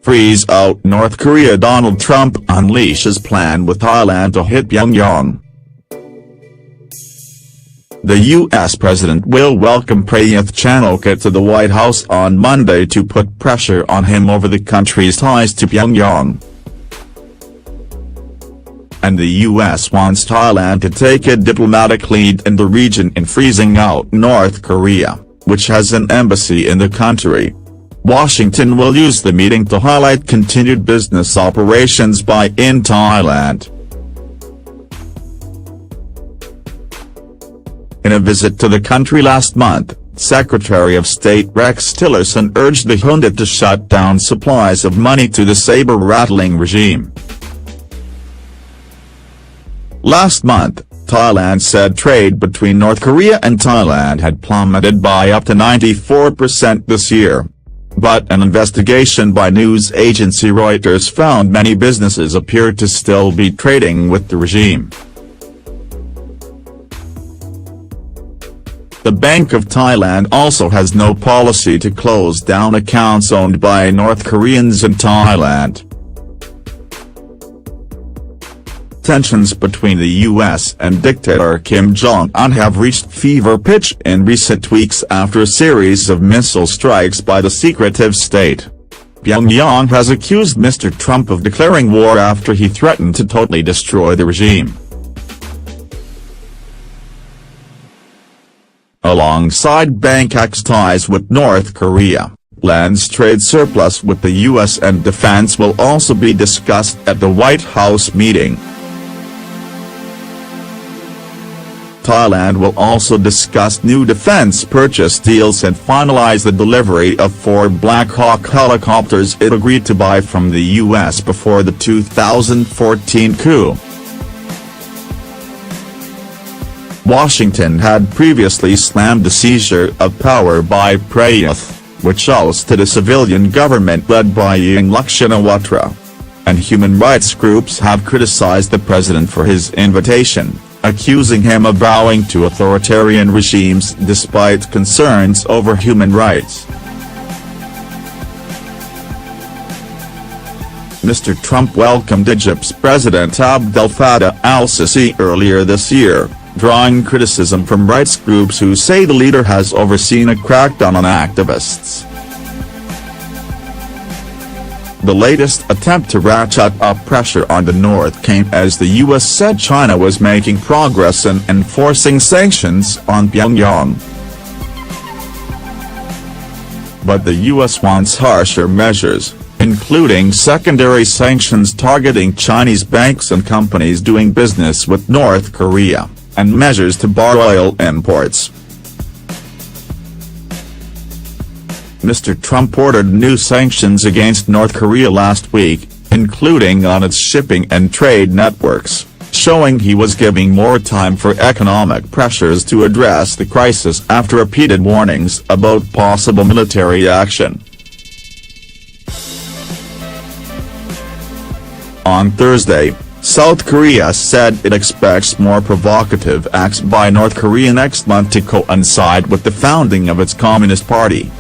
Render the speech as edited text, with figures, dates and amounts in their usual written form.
Freeze out North Korea. Donald Trump unleashes plan with Thailand to hit Pyongyang. The U.S. president will welcome Prayuth Chan-o-cha to the White House on Monday to put pressure on him over the country's ties to Pyongyang. And the U.S. wants Thailand to take a diplomatic lead in the region in freezing out North Korea, which has an embassy in the country. Washington will use the meeting to highlight continued business operations in Thailand. In a visit to the country last month, Secretary of State Rex Tillerson urged the junta to shut down supplies of money to the saber-rattling regime. Last month, Thailand said trade between North Korea and Thailand had plummeted by up to 94% this year. But an investigation by news agency Reuters found many businesses appear to still be trading with the regime. The Bank of Thailand also has no policy to close down accounts owned by North Koreans in Thailand. Tensions between the U.S. and dictator Kim Jong-un have reached fever pitch in recent weeks after a series of missile strikes by the secretive state. Pyongyang has accused Mr. Trump of declaring war after he threatened to totally destroy the regime. Alongside Bangkok's ties with North Korea, land's trade surplus with the U.S. and defense will also be discussed at the White House meeting. Thailand will also discuss new defense purchase deals and finalize the delivery of 4 Black Hawk helicopters it agreed to buy from the U.S. before the 2014 coup. Washington had previously slammed the seizure of power by Prayuth, which ousted a civilian government led by Yingluck Shinawatra. And human rights groups have criticized the president for his invitation, accusing him of bowing to authoritarian regimes despite concerns over human rights. Mr. Trump welcomed Egypt's President Abdel Fattah al-Sisi earlier this year, drawing criticism from rights groups who say the leader has overseen a crackdown on activists. The latest attempt to ratchet up pressure on the North came as the U.S. said China was making progress in enforcing sanctions on Pyongyang. But the U.S. wants harsher measures, including secondary sanctions targeting Chinese banks and companies doing business with North Korea, and measures to bar oil imports. Mr. Trump ordered new sanctions against North Korea last week, including on its shipping and trade networks, showing he was giving more time for economic pressures to address the crisis after repeated warnings about possible military action. On Thursday, South Korea said it expects more provocative acts by North Korea next month to coincide with the founding of its Communist Party.